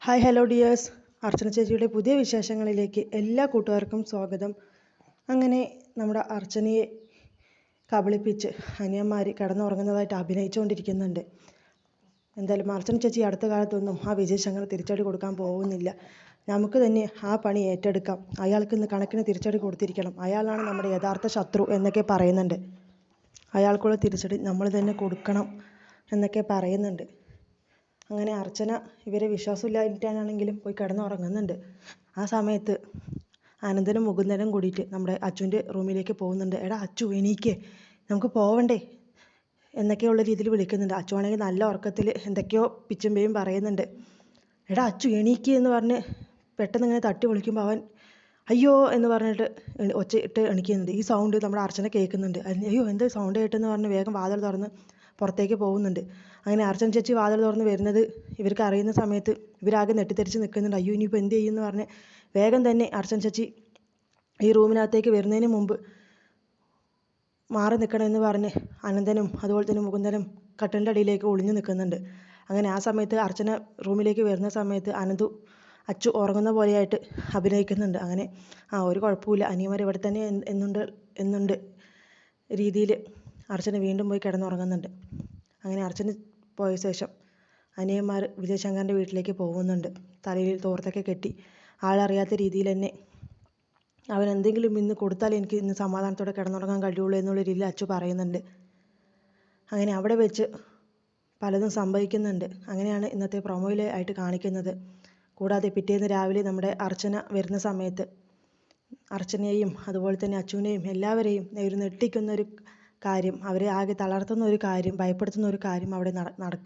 Hi hello dears, അർച്ചന ചേച്ചിയുടെ പുതിയ വിശേഷങ്ങളിലേക്ക് എല്ലാ കൂട്ടുകാർക്കും സ്വാഗതം. അങ്ങനെ നമ്മുടെ അർച്ചനയെ കബളിപ്പിച്ച് അനിയന്മാർ കിടന്നുറങ്ങുന്നതായിട്ട് അഭിനയിച്ചുകൊണ്ടിരിക്കുന്നുണ്ട്. എന്തായാലും അർച്ചന ചേച്ചി അടുത്ത കാലത്തൊന്നും ആ വിജയശങ്കർ തിരിച്ചടി കൊടുക്കാൻ പോകുന്നില്ല. നമുക്ക് തന്നെ ആ പണി ഏറ്റെടുക്കാം. അയാൾക്ക് ഇന്ന് കണക്കിന് തിരിച്ചടി കൊടുത്തിരിക്കണം. അയാളാണ് നമ്മുടെ യഥാർത്ഥ ശത്രു എന്നൊക്കെ പറയുന്നുണ്ട്. അയാൾക്കുള്ള തിരിച്ചടി നമ്മൾ തന്നെ കൊടുക്കണം എന്നൊക്കെ പറയുന്നുണ്ട്. അങ്ങനെ അർച്ചന ഇവരെ വിശ്വാസമില്ലായിട്ടാണെങ്കിലും പോയി കിടന്നുറങ്ങുന്നുണ്ട്. ആ സമയത്ത് അനന്തനും മുകുന്ദനും കൂടിയിട്ട് നമ്മുടെ അച്ചുവിൻ്റെ റൂമിലേക്ക് പോകുന്നുണ്ട്. എടാ അച്ചു, എണീക്കേ, നമുക്ക് പോവണ്ടേ എന്നൊക്കെയുള്ള രീതിയിൽ വിളിക്കുന്നുണ്ട്. അച്ചു ആണെങ്കിൽ നല്ല ഉറക്കത്തിൽ എന്തൊക്കെയോ പിച്ചും പേയും പറയുന്നുണ്ട്. എടാ അച്ചു, എണീക്കേ എന്ന് പറഞ്ഞ് പെട്ടെന്ന് ഇങ്ങനെ തട്ടി വിളിക്കുമ്പോൾ അവൻ അയ്യോ എന്ന് പറഞ്ഞിട്ട് ഒച്ചയിട്ട് എണീക്കുന്നുണ്ട്. ഈ സൗണ്ട് നമ്മുടെ അർച്ചന കേൾക്കുന്നുണ്ട്. അയ്യോ എന്ത് സൗണ്ട് കേട്ടെന്ന് പറഞ്ഞ് വേഗം വാതിൽ തുറന്ന് പുറത്തേക്ക് പോകുന്നുണ്ട്. അങ്ങനെ അർച്ചന ചേച്ചി വാതിൽ തുറന്ന് വരുന്നത് ഇവർക്ക് അറിയുന്ന സമയത്ത് ഇവരാകെ നെട്ടിത്തെറിച്ച് നിൽക്കുന്നുണ്ട്. അയ്യോ ഇനിയിപ്പോൾ എന്ത് ചെയ്യുമെന്ന് പറഞ്ഞ് വേഗം തന്നെ അർച്ചന ചേച്ചി ഈ റൂമിനകത്തേക്ക് വരുന്നതിന് മുമ്പ് മാറി നിൽക്കണമെന്ന് പറഞ്ഞ് അനന്തനും അതുപോലെ തന്നെ മുകുന്ദനും കട്ടിലിൻ്റെ അടിയിലേക്ക് ഒളിഞ്ഞു നിൽക്കുന്നുണ്ട്. അങ്ങനെ ആ സമയത്ത് അർച്ചന റൂമിലേക്ക് വരുന്ന സമയത്ത് അച്ചു ഉറങ്ങുന്ന പോലെയായിട്ട് അഭിനയിക്കുന്നുണ്ട്. അങ്ങനെ ഒരു കുഴപ്പമില്ല, അനിയന്മാർ ഇവിടെ തന്നെ എന്നുണ്ട് രീതിയിൽ അർച്ചന വീണ്ടും പോയി കിടന്നുറങ്ങുന്നുണ്ട്. അങ്ങനെ അർച്ചന പോയ ശേഷം അനിയന്മാർ വിജയശങ്കറിൻ്റെ വീട്ടിലേക്ക് പോകുന്നുണ്ട്. തലയിൽ തോർത്തൊക്കെ കെട്ടി ആളറിയാത്ത രീതിയിൽ തന്നെ അവൻ എന്തെങ്കിലും ഇന്ന് കൊടുത്താലേ എനിക്ക് ഇന്ന് സമാധാനത്തോടെ കിടന്നുറങ്ങാൻ കഴിയുള്ളൂ എന്നുള്ള രീതിയിൽ അച്ചു പറയുന്നുണ്ട്. അങ്ങനെ അവിടെ വെച്ച് പലതും സംഭവിക്കുന്നുണ്ട്. അങ്ങനെയാണ് ഇന്നത്തെ പ്രൊമോയിലായിട്ട് കാണിക്കുന്നത്. കൂടാതെ പിറ്റേന്ന് രാവിലെ നമ്മുടെ അർച്ചന വരുന്ന സമയത്ത് അർച്ചനയെയും അതുപോലെ തന്നെ അച്ചുവിനെയും എല്ലാവരെയും ഒരു നെട്ടിക്കുന്ന ഒരു കാര്യം, അവരെ ആകെ തളർത്തുന്ന ഒരു കാര്യം, ഭയപ്പെടുത്തുന്ന ഒരു കാര്യം അവിടെ നടക്കും.